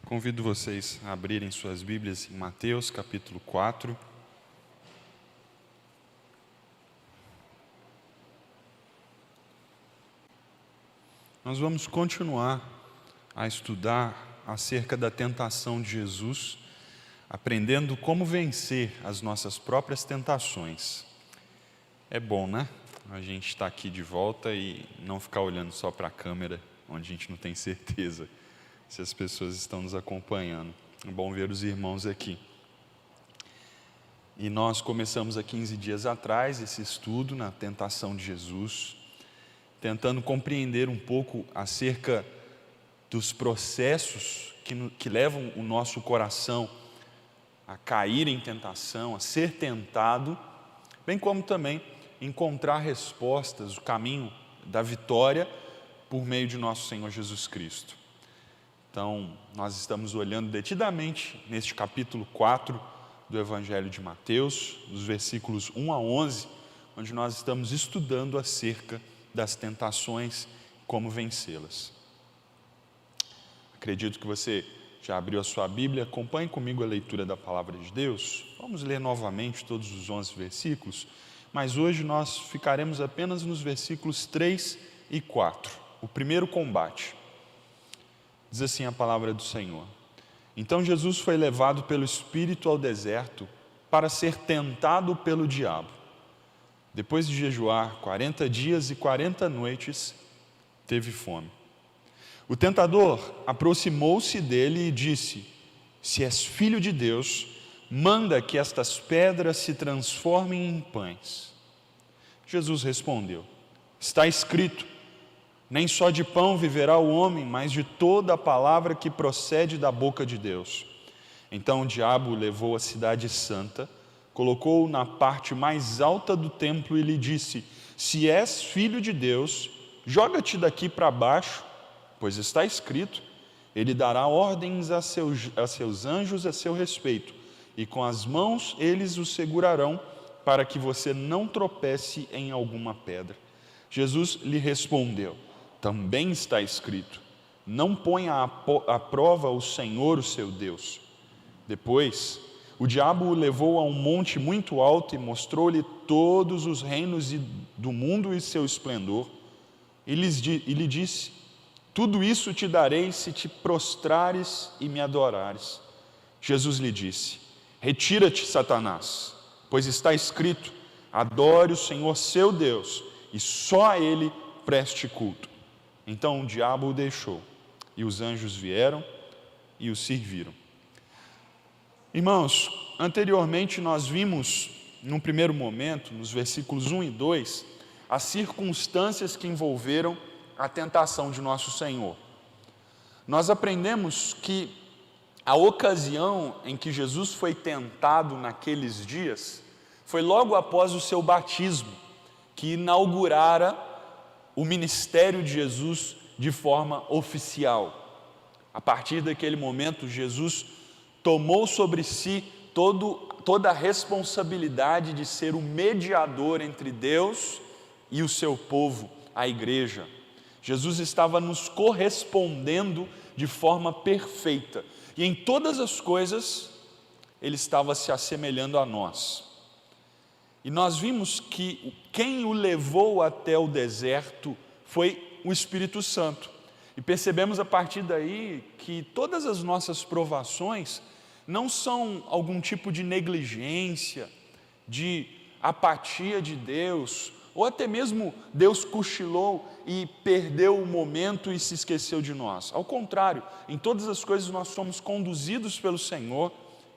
Convido vocês a abrirem suas Bíblias em Mateus capítulo 4. Nós vamos continuar a estudar acerca da tentação de Jesus, aprendendo como vencer as nossas próprias tentações. É bom, né? A gente estar aqui de volta e não ficar olhando só para a câmera, onde a gente não tem certeza se as pessoas estão nos acompanhando. É bom ver os irmãos aqui. E nós começamos há 15 dias atrás esse estudo na tentação de Jesus, tentando compreender um pouco acerca dos processos que levam o nosso coração a cair em tentação, a ser tentado, bem como também encontrar respostas, o caminho da vitória por meio de nosso Senhor Jesus Cristo. Então, nós estamos olhando detidamente neste capítulo 4 do Evangelho de Mateus, dos versículos 1 a 11, onde nós estamos estudando acerca das tentações e como vencê-las. Acredito que você já abriu a sua Bíblia, acompanhe comigo a leitura da Palavra de Deus. Vamos ler novamente todos os 11 versículos, mas hoje nós ficaremos apenas nos versículos 3 e 4, o primeiro combate. Diz assim a palavra do Senhor: Então Jesus foi levado pelo Espírito ao deserto para ser tentado pelo diabo. Depois de jejuar 40 dias e 40 noites, teve fome. O tentador aproximou-se dele e disse: Se és filho de Deus, manda que estas pedras se transformem em pães. Jesus respondeu: Está escrito, nem só de pão viverá o homem, mas de toda a palavra que procede da boca de Deus. Então o diabo o levou à cidade santa, colocou-o na parte mais alta do templo e lhe disse: Se és filho de Deus, joga-te daqui para baixo, pois está escrito, ele dará ordens a seus anjos a seu respeito, e com as mãos eles o segurarão, para que você não tropece em alguma pedra. Jesus lhe respondeu: Também está escrito, não ponha à prova o Senhor, o seu Deus. Depois, o diabo o levou a um monte muito alto e mostrou-lhe todos os reinos do mundo e seu esplendor. E lhe disse: Tudo isso te darei se te prostrares e me adorares. Jesus lhe disse: Retira-te, Satanás, pois está escrito, adore o Senhor seu Deus, e só a Ele preste culto. Então o diabo o deixou, e os anjos vieram e o serviram. Irmãos, anteriormente nós vimos, num primeiro momento, nos versículos 1 e 2, as circunstâncias que envolveram a tentação de nosso Senhor. Nós aprendemos que a ocasião em que Jesus foi tentado naqueles dias foi logo após o seu batismo, que inaugurara o ministério de Jesus de forma oficial. A partir daquele momento, Jesus tomou sobre si toda a responsabilidade de ser o mediador entre Deus e o seu povo, a igreja. Jesus estava nos correspondendo de forma perfeita, e em todas as coisas, Ele estava se assemelhando a nós. E nós vimos que quem o levou até o deserto foi o Espírito Santo. E percebemos a partir daí que todas as nossas provações não são algum tipo de negligência, de apatia de Deus, ou até mesmo Deus cochilou e perdeu o momento e se esqueceu de nós. Ao contrário, em todas as coisas nós somos conduzidos pelo Senhor,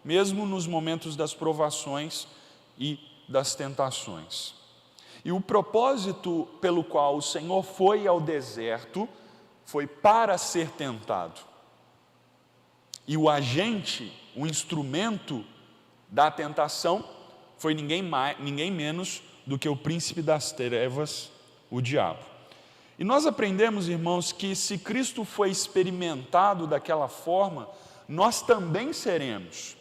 mesmo nos momentos das provações e das tentações. E o propósito pelo qual o Senhor foi ao deserto foi para ser tentado. E o agente, o instrumento da tentação foi ninguém menos do que o príncipe das trevas, o diabo. E nós aprendemos, irmãos, que se Cristo foi experimentado daquela forma, nós também seremos.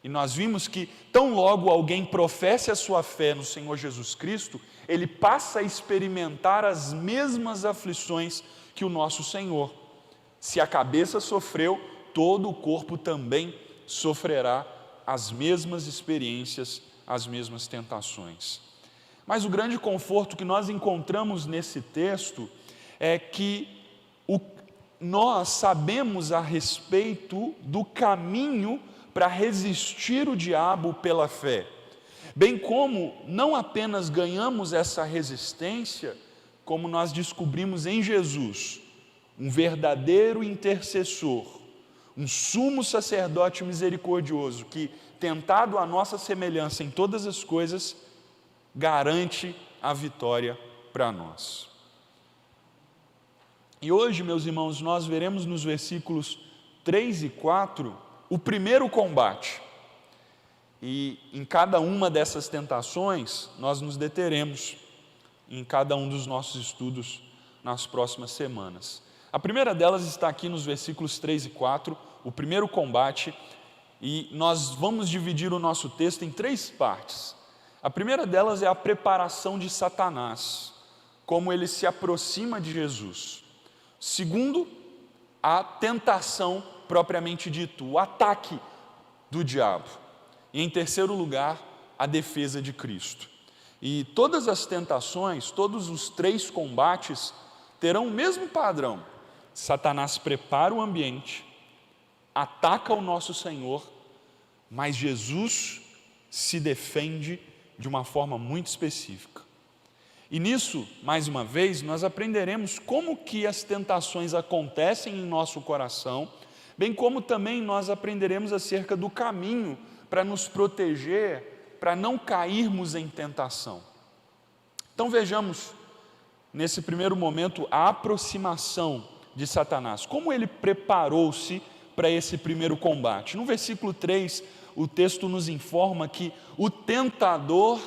E nós vimos que tão logo alguém professe a sua fé no Senhor Jesus Cristo, ele passa a experimentar as mesmas aflições que o nosso Senhor. Se a cabeça sofreu, todo o corpo também sofrerá as mesmas experiências, as mesmas tentações. Mas o grande conforto que nós encontramos nesse texto é que nós sabemos a respeito do caminho para resistir o diabo pela fé, bem como não apenas ganhamos essa resistência, como nós descobrimos em Jesus, um verdadeiro intercessor, um sumo sacerdote misericordioso, que, tentado à nossa semelhança em todas as coisas, garante a vitória para nós. E hoje, meus irmãos, nós veremos nos versículos 3 e 4 o primeiro combate. E em cada uma dessas tentações, nós nos deteremos em cada um dos nossos estudos nas próximas semanas. A primeira delas está aqui nos versículos 3 e 4, o primeiro combate, e nós vamos dividir o nosso texto em 3 partes. A primeira delas é a preparação de Satanás, como ele se aproxima de Jesus. Segundo, a tentação propriamente dito, o ataque do diabo. E em terceiro lugar, a defesa de Cristo. E todas as tentações, todos os 3 combates terão o mesmo padrão. Satanás prepara o ambiente, ataca o nosso Senhor, mas Jesus se defende de uma forma muito específica. E nisso, mais uma vez, nós aprenderemos como que as tentações acontecem em nosso coração, bem como também nós aprenderemos acerca do caminho para nos proteger, para não cairmos em tentação. Então vejamos, nesse primeiro momento, a aproximação de Satanás. Como ele preparou-se para esse primeiro combate? No versículo 3, o texto nos informa que o tentador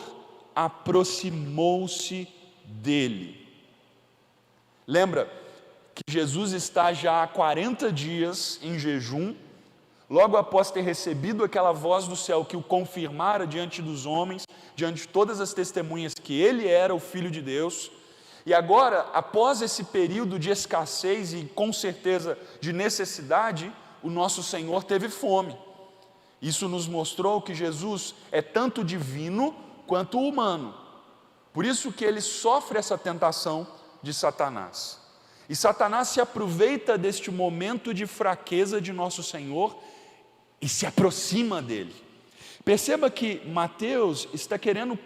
aproximou-se dele. Lembra que Jesus está já há 40 dias em jejum, logo após ter recebido aquela voz do céu que o confirmara diante dos homens, diante de todas as testemunhas que ele era o Filho de Deus. E agora, após esse período de escassez e com certeza de necessidade, o nosso Senhor teve fome. Isso nos mostrou que Jesus é tanto divino quanto humano. Por isso que ele sofre essa tentação de Satanás. E Satanás se aproveita deste momento de fraqueza de nosso Senhor e se aproxima dele. Perceba que Mateus está querendo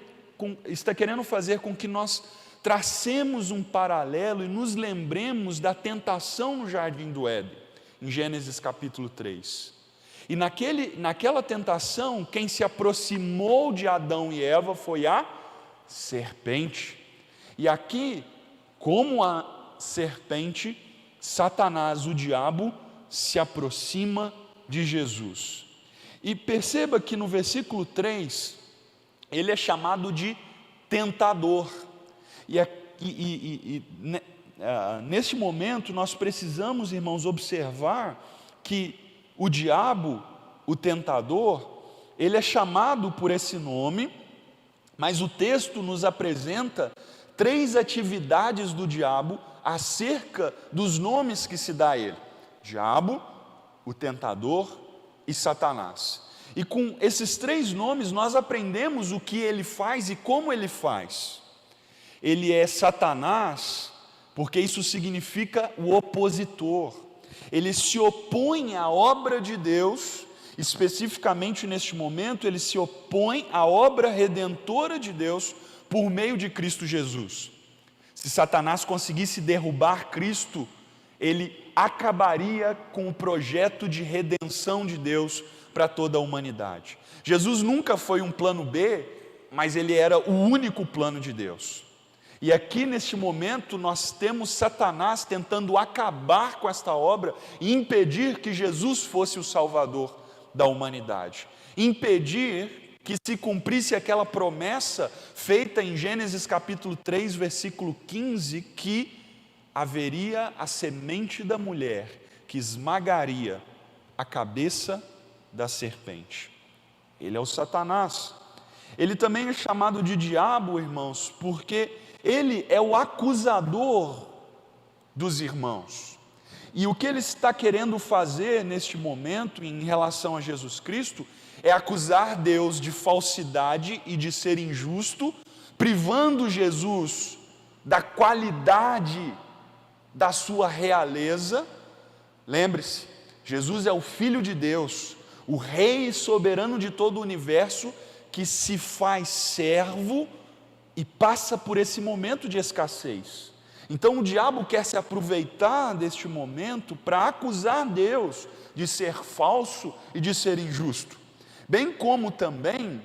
fazer com que nós tracemos um paralelo e nos lembremos da tentação no jardim do Éden, em Gênesis capítulo 3. E naquela tentação, quem se aproximou de Adão e Eva foi a serpente. E aqui, como a serpente, Satanás, o diabo, se aproxima de Jesus. E perceba que no versículo 3, ele é chamado de tentador. Neste momento, nós precisamos, irmãos, observar que o diabo, o tentador, ele é chamado por esse nome, mas o texto nos apresenta 3 atividades do diabo acerca dos nomes que se dá a ele: diabo, o tentador e Satanás. E com esses 3 nomes nós aprendemos o que ele faz e como ele faz. Ele é Satanás, porque isso significa o opositor. Ele se opõe à obra de Deus, especificamente neste momento, ele se opõe à obra redentora de Deus por meio de Cristo Jesus. Se Satanás conseguisse derrubar Cristo, ele acabaria com o projeto de redenção de Deus para toda a humanidade. Jesus nunca foi um plano B, mas ele era o único plano de Deus. E aqui neste momento nós temos Satanás tentando acabar com esta obra e impedir que Jesus fosse o Salvador da humanidade. Impedir que se cumprisse aquela promessa feita em Gênesis capítulo 3, versículo 15, que haveria a semente da mulher que esmagaria a cabeça da serpente. Ele é o Satanás. Ele também é chamado de diabo, irmãos, porque ele é o acusador dos irmãos. E o que ele está querendo fazer neste momento em relação a Jesus Cristo é acusar Deus de falsidade e de ser injusto, privando Jesus da qualidade da sua realeza. Lembre-se, Jesus é o Filho de Deus, o Rei soberano de todo o universo, que se faz servo e passa por esse momento de escassez. Então o diabo quer se aproveitar deste momento para acusar Deus de ser falso e de ser injusto, bem como também,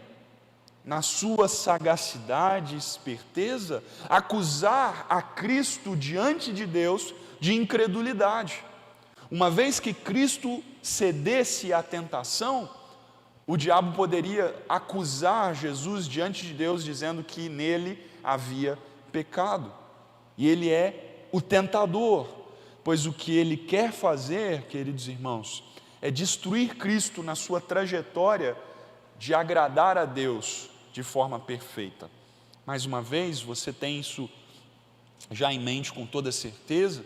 na sua sagacidade e esperteza, acusar a Cristo diante de Deus de incredulidade. Uma vez que Cristo cedesse à tentação, o diabo poderia acusar Jesus diante de Deus, dizendo que nele havia pecado. E ele é o tentador, pois o que ele quer fazer, queridos irmãos, é destruir Cristo na sua trajetória de agradar a Deus de forma perfeita. Mais uma vez, você tem isso já em mente com toda certeza.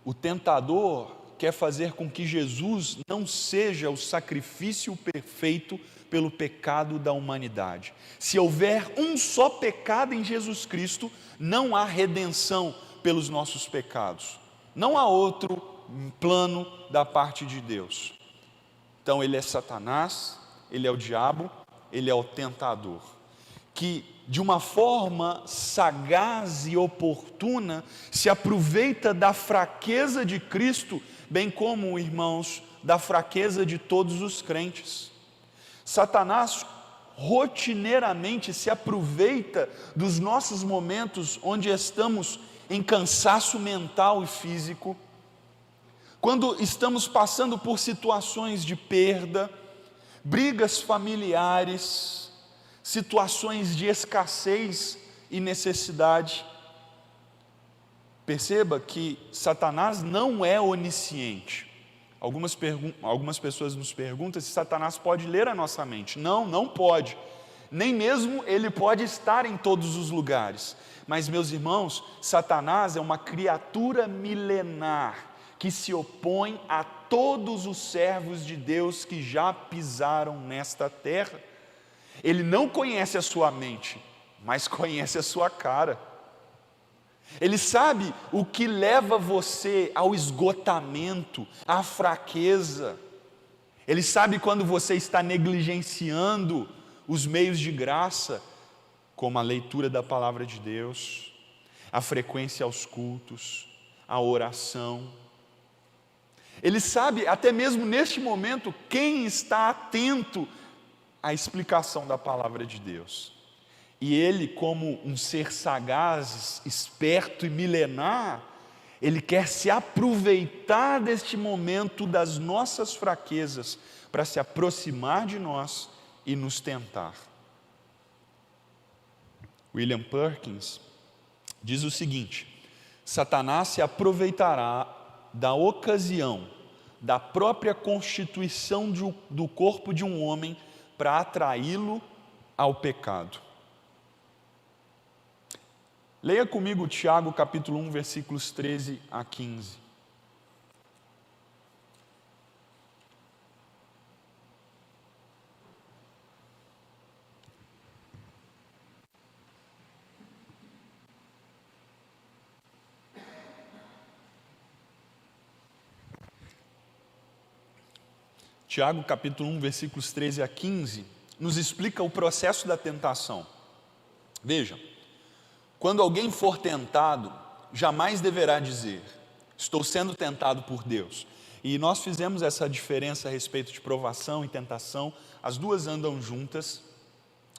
O tentador quer fazer com que Jesus não seja o sacrifício perfeito pelo pecado da humanidade. Se houver um só pecado em Jesus Cristo, não há redenção pelos nossos pecados. Não há outro plano da parte de Deus. Então ele é Satanás, ele é o diabo, ele é o tentador, que de uma forma sagaz e oportuna se aproveita da fraqueza de Cristo, bem como, irmãos, da fraqueza de todos os crentes. Satanás rotineiramente se aproveita dos nossos momentos onde estamos em cansaço mental e físico, quando estamos passando por situações de perda, brigas familiares, situações de escassez e necessidade. Perceba que Satanás não é onisciente. Algumas pessoas nos perguntam se Satanás pode ler a nossa mente. Não, não pode. Nem mesmo ele pode estar em todos os lugares. Mas, meus irmãos, Satanás é uma criatura milenar que se opõe a todos os servos de Deus que já pisaram nesta terra. Ele não conhece a sua mente, mas conhece a sua cara. Ele sabe o que leva você ao esgotamento, à fraqueza. Ele sabe quando você está negligenciando os meios de graça, como a leitura da palavra de Deus, a frequência aos cultos, a oração. Ele sabe até mesmo neste momento quem está atento à explicação da palavra de Deus. E ele, como um ser sagaz, esperto e milenar, ele quer se aproveitar deste momento das nossas fraquezas para se aproximar de nós e nos tentar. William Perkins diz o seguinte: Satanás se aproveitará da ocasião da própria constituição do corpo de um homem para atraí-lo ao pecado. Leia comigo Tiago capítulo 1, versículos 13 a 15. Tiago capítulo 1, versículos 13 a 15, nos explica o processo da tentação. Veja, quando alguém for tentado, jamais deverá dizer, estou sendo tentado por Deus. E nós fizemos essa diferença a respeito de provação e tentação, as duas andam juntas.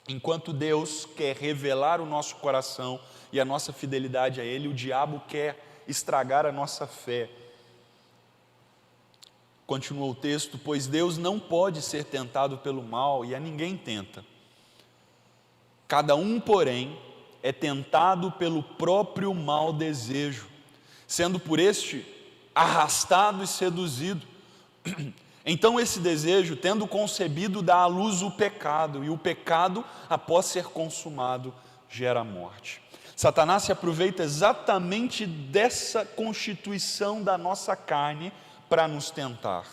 Enquanto Deus quer revelar o nosso coração e a nossa fidelidade a Ele, o diabo quer estragar a nossa fé. Continua o texto: pois Deus não pode ser tentado pelo mal e a ninguém tenta. Cada um, porém, é tentado pelo próprio mau desejo, sendo por este arrastado e seduzido. Então esse desejo, tendo concebido, dá à luz o pecado, e o pecado, após ser consumado, gera morte. Satanás se aproveita exatamente dessa constituição da nossa carne para nos tentar.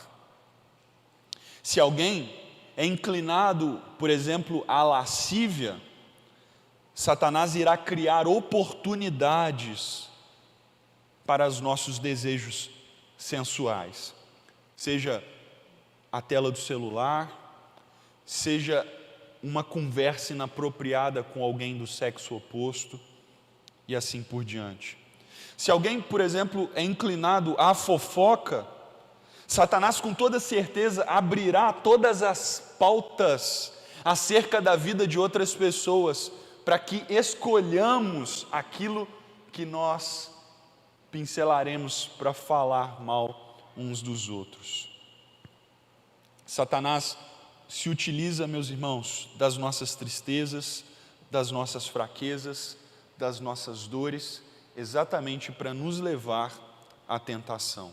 Se alguém é inclinado, por exemplo, à lascívia, Satanás irá criar oportunidades para os nossos desejos sensuais, seja a tela do celular, seja uma conversa inapropriada com alguém do sexo oposto e assim por diante. Se alguém, por exemplo, é inclinado à fofoca, Satanás com toda certeza abrirá todas as pautas acerca da vida de outras pessoas, para que escolhamos aquilo que nós pincelaremos para falar mal uns dos outros. Satanás se utiliza, meus irmãos, das nossas tristezas, das nossas fraquezas, das nossas dores, exatamente para nos levar à tentação.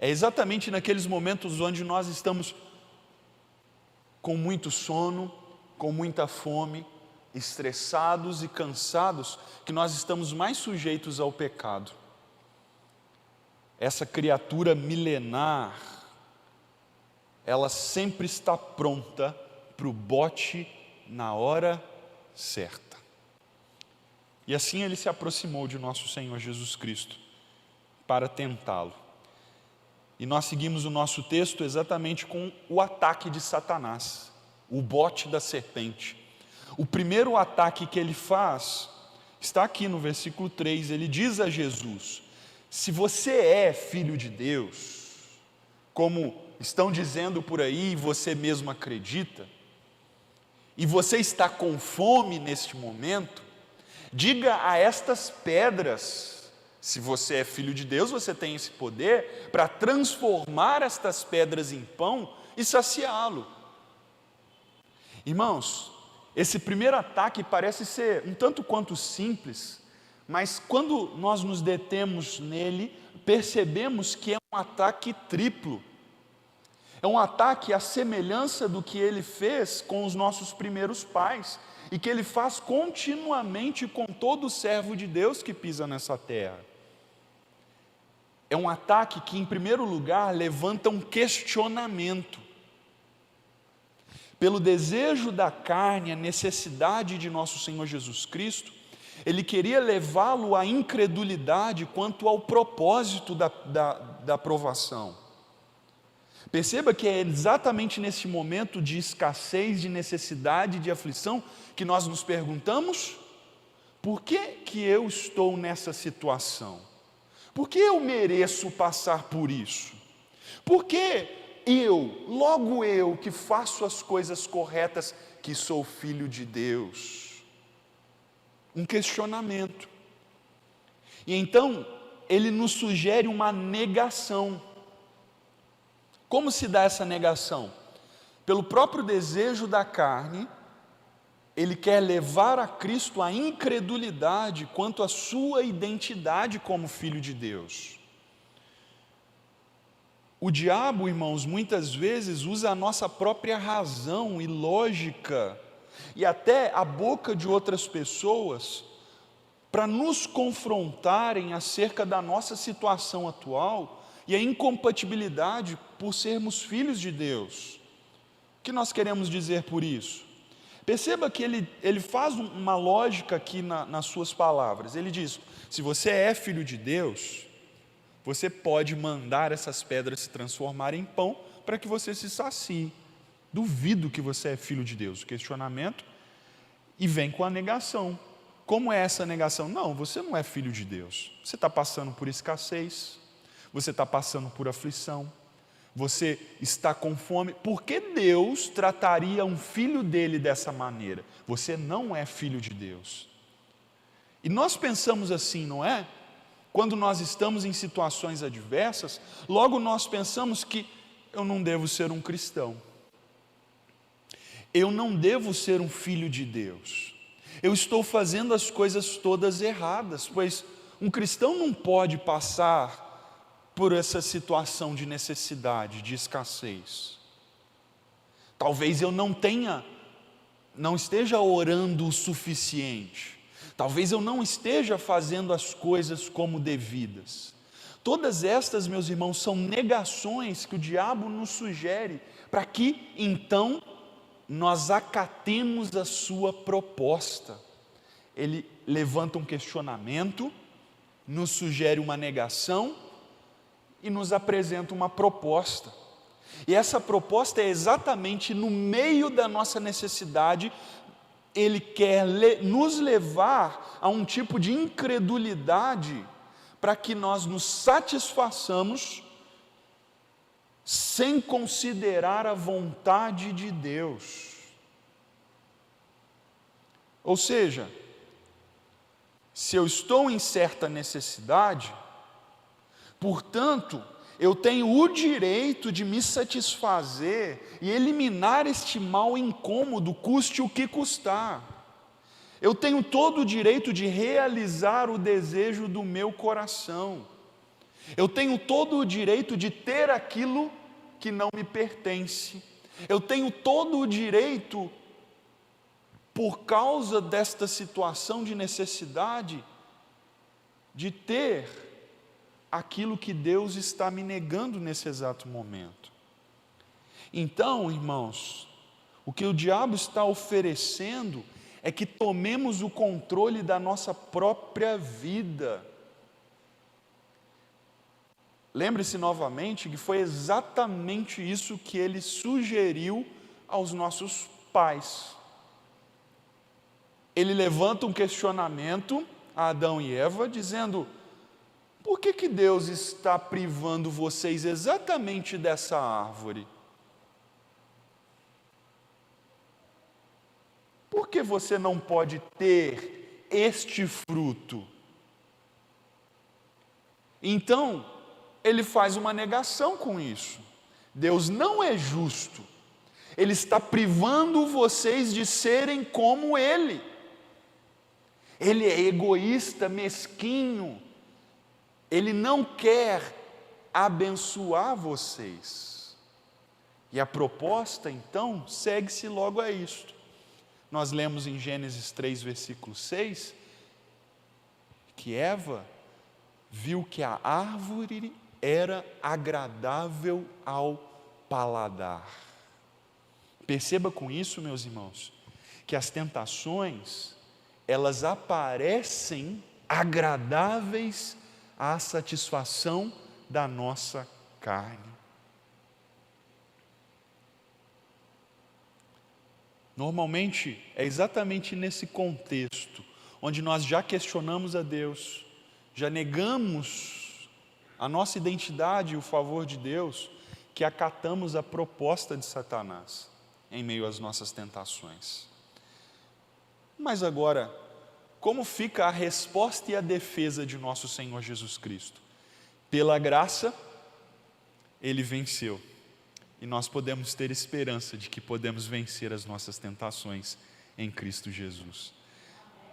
É exatamente naqueles momentos onde nós estamos com muito sono, com muita fome, estressados e cansados, que nós estamos mais sujeitos ao pecado. Essa criatura milenar, ela sempre está pronta para o bote na hora certa. E assim ele se aproximou de nosso Senhor Jesus Cristo para tentá-lo. E nós seguimos o nosso texto exatamente com o ataque de Satanás, o bote da serpente. O primeiro ataque que ele faz está aqui no versículo 3, ele diz a Jesus: se você é filho de Deus, como estão dizendo por aí e você mesmo acredita, e você está com fome neste momento, diga a estas pedras, se você é filho de Deus, você tem esse poder para transformar estas pedras em pão e saciá-lo. Irmãos, esse primeiro ataque parece ser um tanto quanto simples, mas quando nós nos detemos nele, percebemos que é um ataque triplo. É um ataque à semelhança do que ele fez com os nossos primeiros pais, e que ele faz continuamente com todo servo de Deus que pisa nessa terra. É um ataque que, em primeiro lugar, levanta um questionamento. Pelo desejo da carne, a necessidade de nosso Senhor Jesus Cristo, ele queria levá-lo à incredulidade quanto ao propósito da provação. Perceba que é exatamente nesse momento de escassez, de necessidade, de aflição, que nós nos perguntamos: por que eu estou nessa situação? Por que eu mereço passar por isso? Por que logo eu que faço as coisas corretas, que sou filho de Deus? Um questionamento. E então, ele nos sugere uma negação. Como se dá essa negação? Pelo próprio desejo da carne, ele quer levar a Cristo à incredulidade quanto à sua identidade como filho de Deus. O diabo, irmãos, muitas vezes usa a nossa própria razão e lógica, e até a boca de outras pessoas, para nos confrontarem acerca da nossa situação atual e a incompatibilidade por sermos filhos de Deus. O que nós queremos dizer por isso? Perceba que ele faz uma lógica aqui nas suas palavras. Ele diz: se você é filho de Deus, você pode mandar essas pedras se transformarem em pão para que você se sacie. Duvido que você é filho de Deus. O questionamento, e vem com a negação. Como é essa negação? Não, você não é filho de Deus. Você está passando por escassez, você está passando por aflição, você está com fome. Por que Deus trataria um filho dele dessa maneira? Você não é filho de Deus. E nós pensamos assim, não é? Quando nós estamos em situações adversas, logo nós pensamos que eu não devo ser um cristão, eu não devo ser um filho de Deus, eu estou fazendo as coisas todas erradas, pois um cristão não pode passar por essa situação de necessidade, de escassez. Talvez eu não esteja orando o suficiente, Talvez eu não esteja fazendo as coisas como devidas. Todas estas, meus irmãos, são negações que o diabo nos sugere, para que então nós acatemos a sua proposta. Ele levanta um questionamento, nos sugere uma negação e nos apresenta uma proposta. E essa proposta é exatamente no meio da nossa necessidade. Ele quer nos levar a um tipo de incredulidade para que nós nos satisfaçamos sem considerar a vontade de Deus. Ou seja, se eu estou em certa necessidade, portanto, eu tenho o direito de me satisfazer e eliminar este mal incômodo, custe o que custar. Eu tenho todo o direito de realizar o desejo do meu coração. Eu tenho todo o direito de ter aquilo que não me pertence. Eu tenho todo o direito, por causa desta situação de necessidade, de ter aquilo que Deus está me negando nesse exato momento. Então, irmãos, o que o diabo está oferecendo é que tomemos o controle da nossa própria vida. Lembre-se novamente que foi exatamente isso que ele sugeriu aos nossos pais. Ele levanta um questionamento a Adão e Eva, dizendo: por que Deus está privando vocês exatamente dessa árvore? Por que você não pode ter este fruto? Então, ele faz uma negação com isso. Deus não é justo. Ele está privando vocês de serem como Ele. Ele é egoísta, mesquinho. Ele não quer abençoar vocês. E a proposta, então, segue-se logo a isto. Nós lemos em Gênesis 3, versículo 6, que Eva viu que a árvore era agradável ao paladar. Perceba com isso, meus irmãos, que as tentações, elas aparecem agradáveis à satisfação da nossa carne. Normalmente, é exatamente nesse contexto, onde nós já questionamos a Deus, já negamos a nossa identidade e o favor de Deus, que acatamos a proposta de Satanás, em meio às nossas tentações. Mas agora, como fica a resposta e a defesa de nosso Senhor Jesus Cristo? Pela graça, Ele venceu. E nós podemos ter esperança de que podemos vencer as nossas tentações em Cristo Jesus.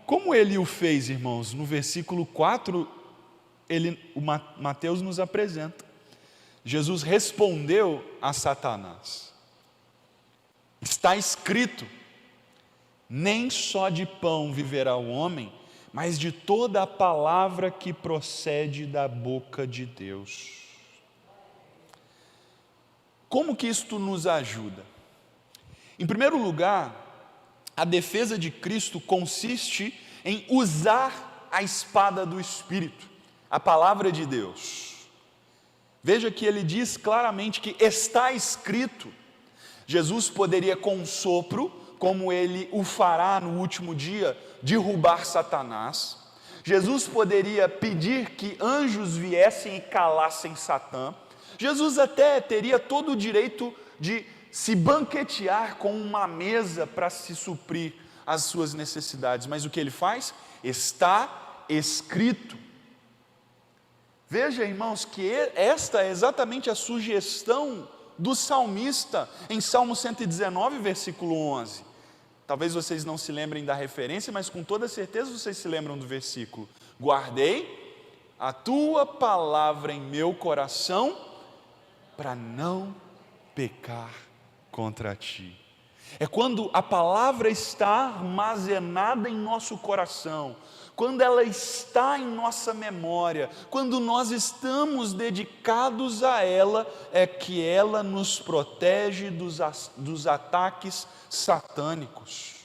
Como Ele o fez, irmãos? No versículo 4, Mateus nos apresenta. Jesus respondeu a Satanás: está escrito, nem só de pão viverá o homem, mas de toda a palavra que procede da boca de Deus. Como que isto nos ajuda? Em primeiro lugar, a defesa de Cristo consiste em usar a espada do Espírito, a palavra de Deus. Veja que ele diz claramente que está escrito. Jesus poderia com um sopro, como ele o fará no último dia, derrubar Satanás. Jesus poderia pedir que anjos viessem e calassem Satã. Jesus até teria todo o direito de se banquetear com uma mesa para se suprir as suas necessidades. Mas o que ele faz? Está escrito. Veja, irmãos, que esta é exatamente a sugestão do salmista em Salmo 119, versículo 11. Talvez vocês não se lembrem da referência, mas com toda certeza vocês se lembram do versículo. Guardei a tua palavra em meu coração, para não pecar contra ti. É quando a palavra está armazenada em nosso coração, quando ela está em nossa memória, quando nós estamos dedicados a ela, é que ela nos protege dos ataques satânicos.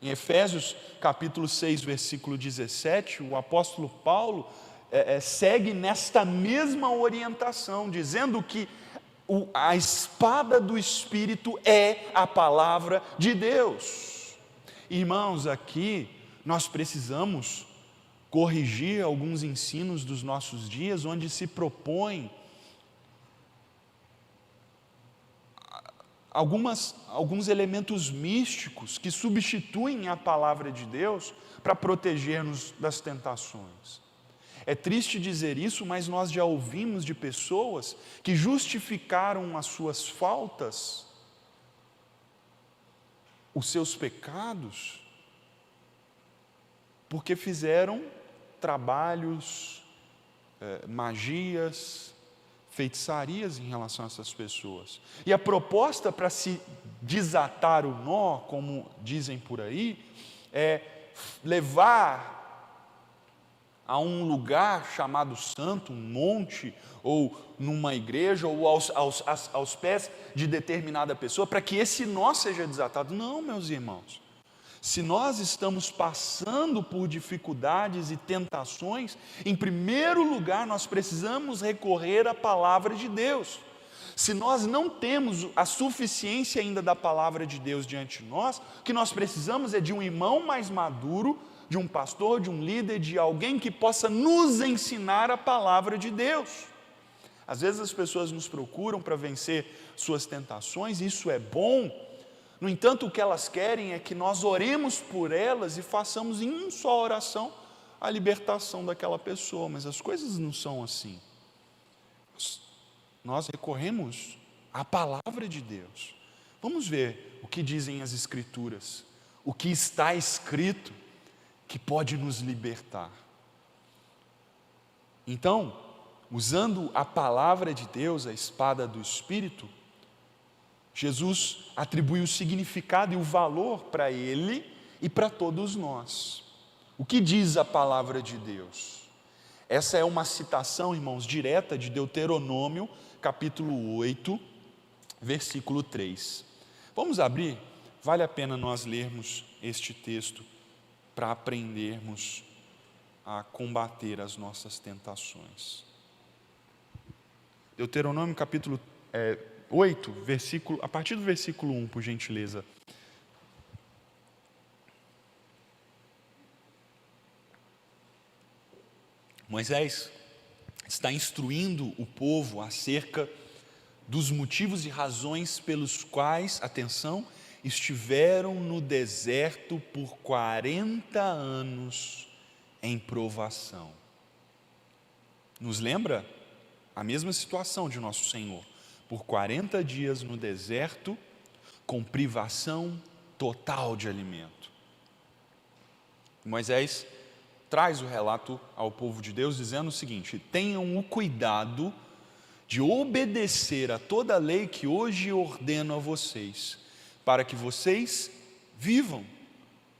Em Efésios capítulo 6, versículo 17, o apóstolo Paulo segue nesta mesma orientação, dizendo que a espada do Espírito é a palavra de Deus. Irmãos, aqui nós precisamos corrigir alguns ensinos dos nossos dias, onde se propõe alguns elementos místicos que substituem a palavra de Deus para proteger-nos das tentações. É triste dizer isso, mas nós já ouvimos de pessoas que justificaram as suas faltas, os seus pecados, porque fizeram trabalhos, magias, feitiçarias em relação a essas pessoas. E a proposta para se desatar o nó, como dizem por aí, é levar a um lugar chamado santo, um monte, ou numa igreja, ou aos pés de determinada pessoa, para que esse nó seja desatado. Não, meus irmãos. Se nós estamos passando por dificuldades e tentações, em primeiro lugar nós precisamos recorrer à palavra de Deus. Se nós não temos a suficiência ainda da palavra de Deus diante de nós, o que nós precisamos é de um irmão mais maduro, de um pastor, de um líder, de alguém que possa nos ensinar a palavra de Deus. Às vezes as pessoas nos procuram para vencer suas tentações, isso é bom. No entanto, o que elas querem é que nós oremos por elas e façamos em uma só oração a libertação daquela pessoa, mas as coisas não são assim. Nós recorremos à palavra de Deus. Vamos ver o que dizem as Escrituras, o que está escrito que pode nos libertar. Então, usando a palavra de Deus, a espada do Espírito, Jesus atribui o significado e o valor para ele e para todos nós. O que diz a palavra de Deus? Essa é uma citação, irmãos, direta de Deuteronômio, capítulo 8, versículo 3. Vamos abrir? Vale a pena nós lermos este texto para aprendermos a combater as nossas tentações. Deuteronômio capítulo 8, a partir do versículo 1, por gentileza. Moisés está instruindo o povo acerca dos motivos e razões pelos quais, atenção, estiveram no deserto por 40 anos em provação. Nos lembra a mesma situação de nosso Senhor, por 40 dias no deserto, com privação total de alimento. Moisés traz o relato ao povo de Deus dizendo o seguinte: tenham o cuidado de obedecer a toda a lei que hoje ordeno a vocês, para que vocês vivam,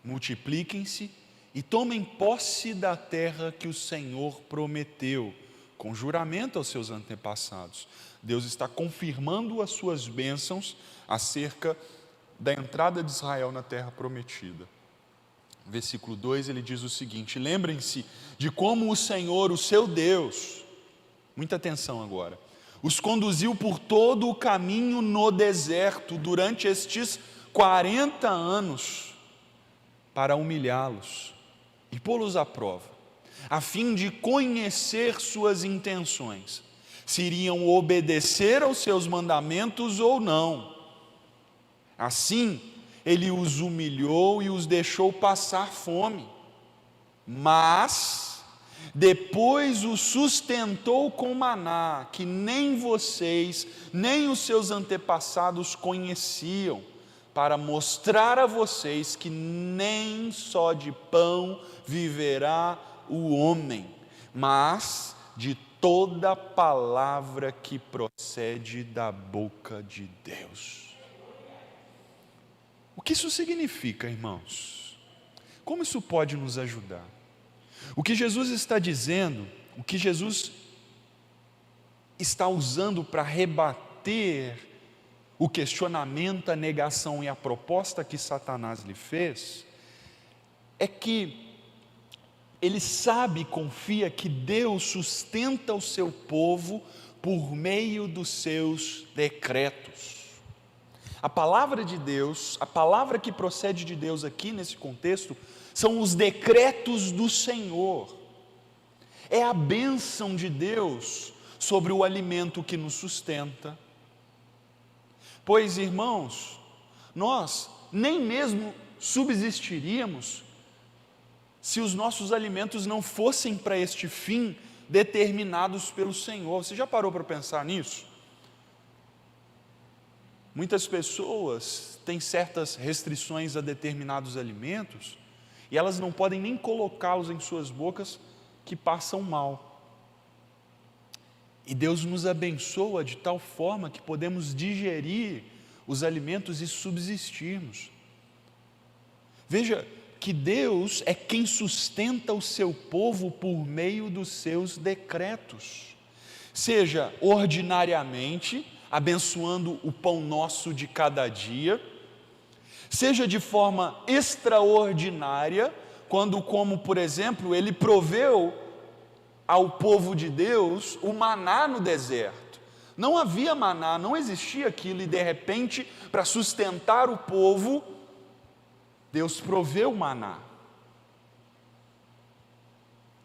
multipliquem-se e tomem posse da terra que o Senhor prometeu, com juramento aos seus antepassados. Deus está confirmando as suas bênçãos acerca da entrada de Israel na terra prometida. Versículo 2, ele diz o seguinte: lembrem-se de como o Senhor, o seu Deus, muita atenção agora, os conduziu por todo o caminho no deserto durante estes 40 anos para humilhá-los e pô-los à prova, a fim de conhecer suas intenções, se iriam obedecer aos seus mandamentos ou não. Assim, ele os humilhou e os deixou passar fome, mas depois os sustentou com maná, que nem vocês, nem os seus antepassados conheciam, para mostrar a vocês que nem só de pão viverá o homem, mas de toda palavra que procede da boca de Deus. O que isso significa, irmãos? Como isso pode nos ajudar? O que Jesus está dizendo, o que Jesus está usando para rebater o questionamento, a negação e a proposta que Satanás lhe fez, é que ele sabe e confia que Deus sustenta o seu povo por meio dos seus decretos. A palavra de Deus, a palavra que procede de Deus aqui nesse contexto, são os decretos do Senhor. É a bênção de Deus sobre o alimento que nos sustenta. Pois, irmãos, nós nem mesmo subsistiríamos se os nossos alimentos não fossem para este fim determinados pelo Senhor. Você já parou para pensar nisso? Muitas pessoas têm certas restrições a determinados alimentos e elas não podem nem colocá-los em suas bocas, que passam mal. E Deus nos abençoa de tal forma que podemos digerir os alimentos e subsistirmos. Veja que Deus é quem sustenta o seu povo por meio dos seus decretos, seja ordinariamente, abençoando o pão nosso de cada dia, seja de forma extraordinária, quando, como por exemplo, Ele proveu ao povo de Deus o maná no deserto. Não havia maná, não existia aquilo, e de repente, para sustentar o povo, Deus proveu o maná.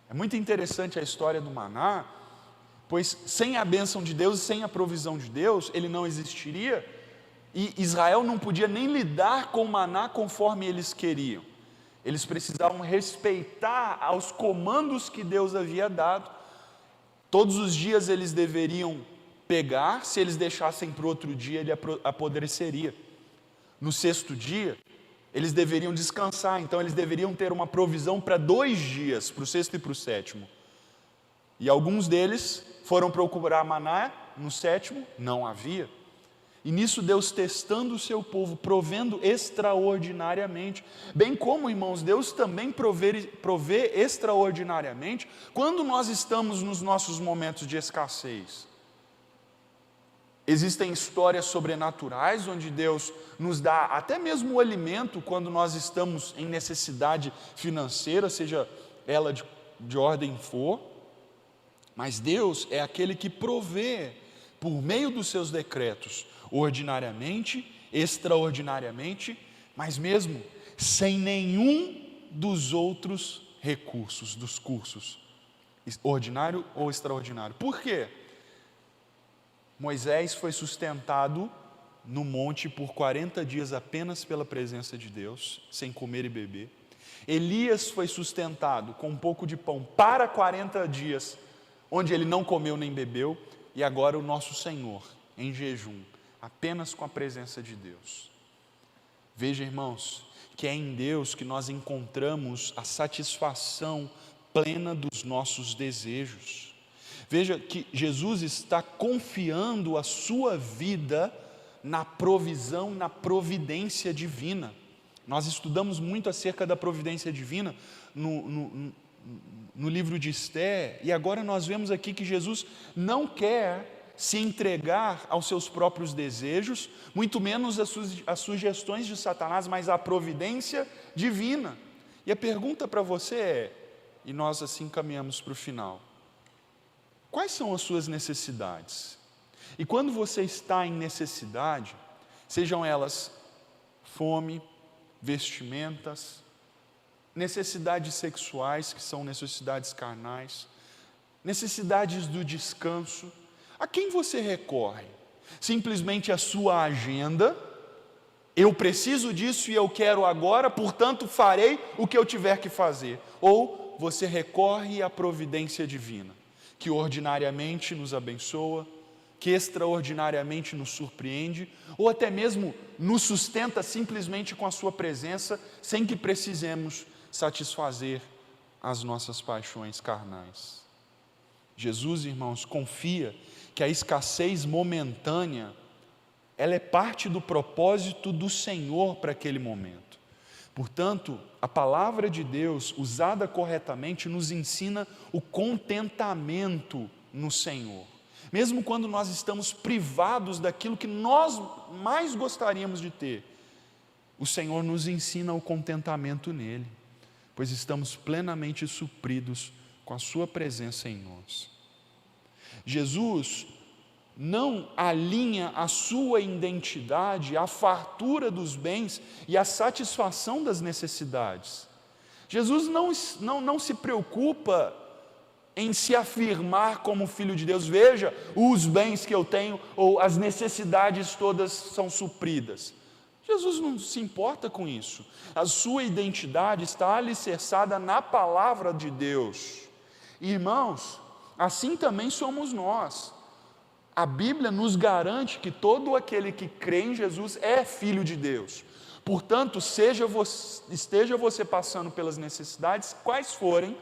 É muito interessante a história do maná, pois sem a bênção de Deus e sem a provisão de Deus, ele não existiria, e Israel não podia nem lidar com o maná conforme eles queriam. Eles precisavam respeitar aos comandos que Deus havia dado. Todos os dias eles deveriam pegar, se eles deixassem para o outro dia, ele apodreceria. No sexto dia, eles deveriam descansar, então eles deveriam ter uma provisão para 2 dias, para o sexto e para o sétimo. E alguns deles foram procurar maná, no sétimo não havia. E nisso Deus testando o seu povo, provendo extraordinariamente, bem como, irmãos, Deus também provê extraordinariamente quando nós estamos nos nossos momentos de escassez. Existem histórias sobrenaturais onde Deus nos dá até mesmo o alimento quando nós estamos em necessidade financeira, seja ela de ordem for, mas Deus é aquele que provê por meio dos seus decretos, ordinariamente, extraordinariamente, mas mesmo sem nenhum dos outros recursos, dos cursos, ordinário ou extraordinário. Por quê? Moisés foi sustentado no monte por 40 dias apenas pela presença de Deus, sem comer e beber. Elias foi sustentado com um pouco de pão para 40 dias, onde ele não comeu nem bebeu, e agora o nosso Senhor, em jejum, apenas com a presença de Deus. Veja, irmãos, que é em Deus que nós encontramos a satisfação plena dos nossos desejos. Veja que Jesus está confiando a sua vida na provisão, na providência divina. Nós estudamos muito acerca da providência divina no livro de Esté, e agora nós vemos aqui que Jesus não quer se entregar aos seus próprios desejos, muito menos às sugestões de Satanás, mas à providência divina. E a pergunta para você é, e nós assim caminhamos para o final: quais são as suas necessidades? E quando você está em necessidade, sejam elas fome, vestimentas, necessidades sexuais, que são necessidades carnais, necessidades do descanso, a quem você recorre? Simplesmente a sua agenda, eu preciso disso e eu quero agora, portanto farei o que eu tiver que fazer. Ou você recorre à providência divina, que ordinariamente nos abençoa, que extraordinariamente nos surpreende, ou até mesmo nos sustenta simplesmente com a sua presença, sem que precisemos satisfazer as nossas paixões carnais. Jesus, irmãos, confia que a escassez momentânea ela é parte do propósito do Senhor para aquele momento. Portanto, a palavra de Deus, usada corretamente, nos ensina o contentamento no Senhor. Mesmo quando nós estamos privados daquilo que nós mais gostaríamos de ter, o Senhor nos ensina o contentamento nele, pois estamos plenamente supridos com a sua presença em nós. Jesus não alinha a sua identidade à fartura dos bens e à satisfação das necessidades. Jesus não se preocupa em se afirmar como filho de Deus. Veja, os bens que eu tenho, ou as necessidades todas são supridas. Jesus não se importa com isso. A sua identidade está alicerçada na palavra de Deus. Irmãos, assim também somos nós. A Bíblia nos garante que todo aquele que crê em Jesus é filho de Deus. Portanto, esteja você passando pelas necessidades, quais forem,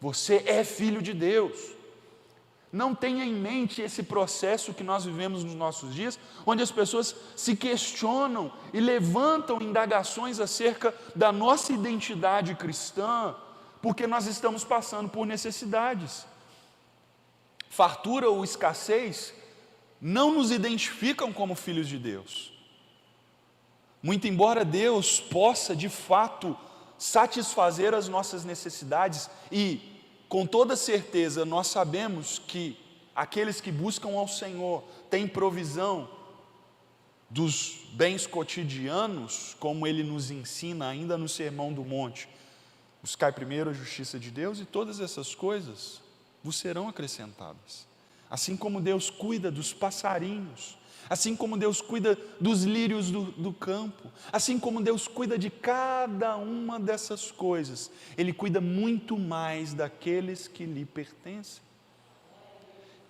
você é filho de Deus. Não tenha em mente esse processo que nós vivemos nos nossos dias, onde as pessoas se questionam e levantam indagações acerca da nossa identidade cristã, porque nós estamos passando por necessidades. Fartura ou escassez não nos identificam como filhos de Deus. Muito embora Deus possa de fato satisfazer as nossas necessidades, e com toda certeza nós sabemos que aqueles que buscam ao Senhor têm provisão dos bens cotidianos, como Ele nos ensina ainda no Sermão do Monte: buscai primeiro a justiça de Deus e todas essas coisas vos serão acrescentadas. Assim como Deus cuida dos passarinhos, assim como Deus cuida dos lírios do campo, assim como Deus cuida de cada uma dessas coisas, Ele cuida muito mais daqueles que lhe pertencem.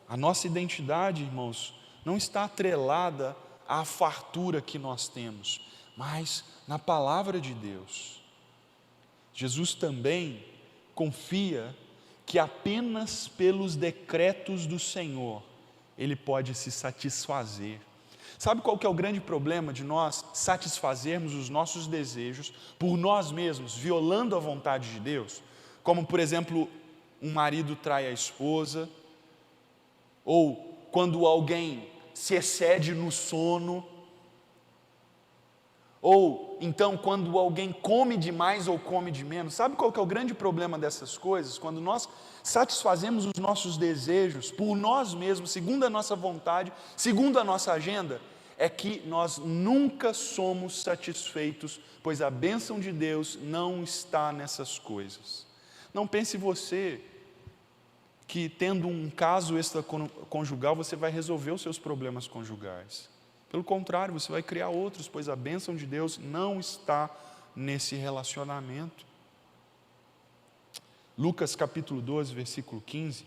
A nossa identidade, irmãos, não está atrelada à fartura que nós temos, mas na palavra de Deus. Jesus também confia que apenas pelos decretos do Senhor Ele pode se satisfazer. Sabe qual que é o grande problema de nós satisfazermos os nossos desejos por nós mesmos, violando a vontade de Deus? Como, por exemplo, um marido trai a esposa, ou quando alguém se excede no sono, ou então quando alguém come demais ou come de menos. Sabe qual que é o grande problema dessas coisas? Quando nós satisfazemos os nossos desejos por nós mesmos, segundo a nossa vontade, segundo a nossa agenda, é que nós nunca somos satisfeitos, pois a bênção de Deus não está nessas coisas. Não pense você que tendo um caso extraconjugal você vai resolver os seus problemas conjugais. Pelo contrário, você vai criar outros, pois a bênção de Deus não está nesse relacionamento. Lucas capítulo 12, versículo 15.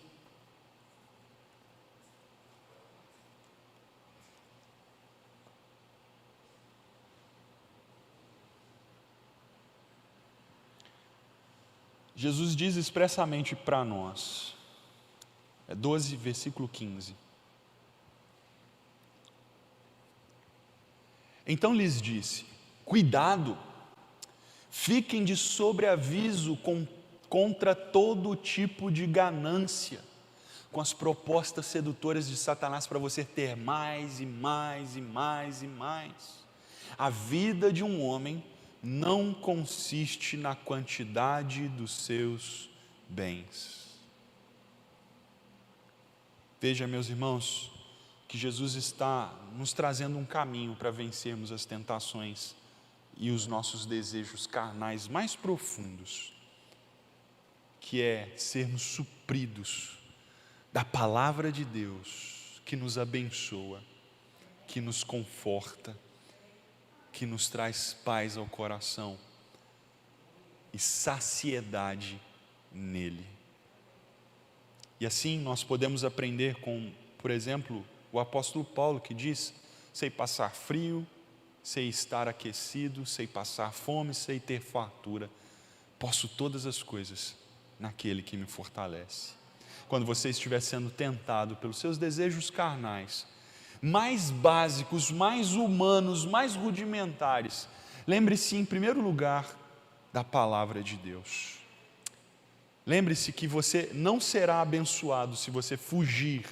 Jesus diz expressamente para nós, 12, versículo 15. Então lhes disse: cuidado, fiquem de sobreaviso contra todo tipo de ganância, com as propostas sedutoras de Satanás para você ter mais e mais e mais e mais. A vida de um homem não consiste na quantidade dos seus bens. Veja, meus irmãos, que Jesus está nos trazendo um caminho para vencermos as tentações e os nossos desejos carnais mais profundos, que é sermos supridos da palavra de Deus, que nos abençoa, que nos conforta, que nos traz paz ao coração e saciedade nele. E assim nós podemos aprender com, por exemplo, o apóstolo Paulo, que diz: sei passar frio, sei estar aquecido, sei passar fome, sei ter fartura, posso todas as coisas naquele que me fortalece. Quando você estiver sendo tentado pelos seus desejos carnais, mais básicos, mais humanos, mais rudimentares. Lembre-se, em primeiro lugar, da palavra de Deus. Lembre-se que você não será abençoado se você fugir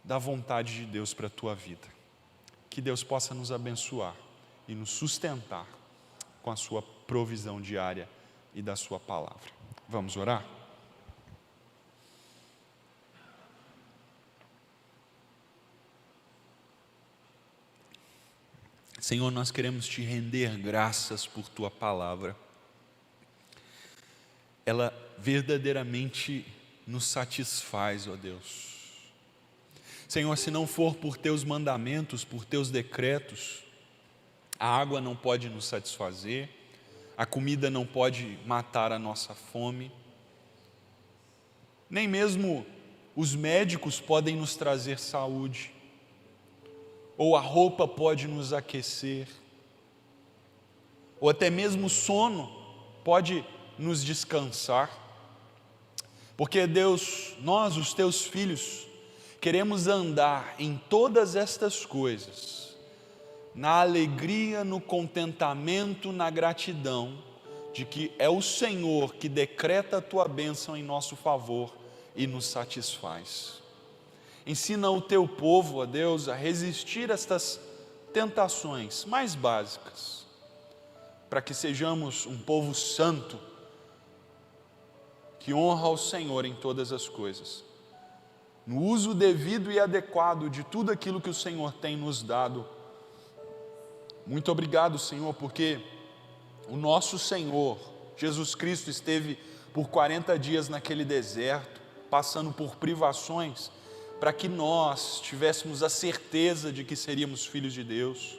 da vontade de Deus para a tua vida. Que Deus possa nos abençoar e nos sustentar com a sua provisão diária e da sua palavra. Vamos orar? Senhor, nós queremos te render graças por tua palavra. Ela verdadeiramente nos satisfaz, ó Deus. Senhor, se não for por teus mandamentos, por teus decretos, a água não pode nos satisfazer, a comida não pode matar a nossa fome, nem mesmo os médicos podem nos trazer saúde, ou a roupa pode nos aquecer, ou até mesmo o sono pode nos descansar, porque Deus, nós, os teus filhos, queremos andar em todas estas coisas, na alegria, no contentamento, na gratidão, de que é o Senhor que decreta a tua bênção em nosso favor e nos satisfaz. Ensina o teu povo, ó Deus, a resistir a estas tentações mais básicas, para que sejamos um povo santo, que honra ao Senhor em todas as coisas, no uso devido e adequado de tudo aquilo que o Senhor tem nos dado. Muito obrigado, Senhor, porque o nosso Senhor, Jesus Cristo, esteve por 40 dias naquele deserto, passando por privações, para que nós tivéssemos a certeza de que seríamos filhos de Deus.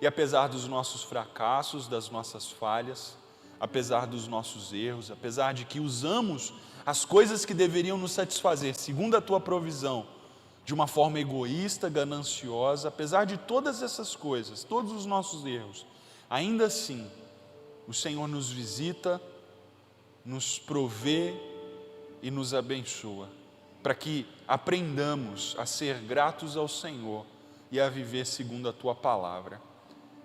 E apesar dos nossos fracassos, das nossas falhas, apesar dos nossos erros, apesar de que usamos as coisas que deveriam nos satisfazer, segundo a tua provisão, de uma forma egoísta, gananciosa, apesar de todas essas coisas, todos os nossos erros, ainda assim, o Senhor nos visita, nos provê e nos abençoa, para que aprendamos a ser gratos ao Senhor e a viver segundo a tua palavra.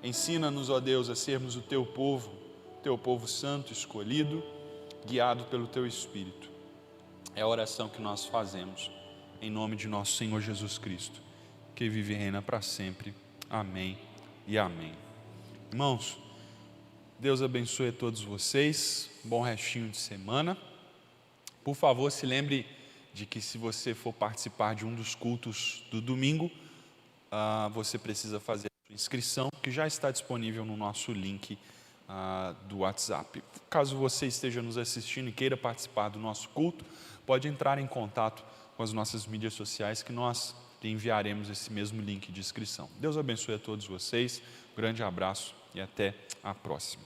Ensina-nos, ó Deus, a sermos o teu povo santo, escolhido, guiado pelo teu Espírito. É a oração que nós fazemos, em nome de nosso Senhor Jesus Cristo, que vive e reina para sempre. Amém e amém. Irmãos, Deus abençoe a todos vocês, bom restinho de semana. Por favor, se lembre de que se você for participar de um dos cultos do domingo, você precisa fazer a sua inscrição, que já está disponível no nosso link do WhatsApp. Caso você esteja nos assistindo e queira participar do nosso culto, pode entrar em contato com as nossas mídias sociais, que nós lhe enviaremos esse mesmo link de inscrição. Deus abençoe a todos vocês, um grande abraço e até a próxima.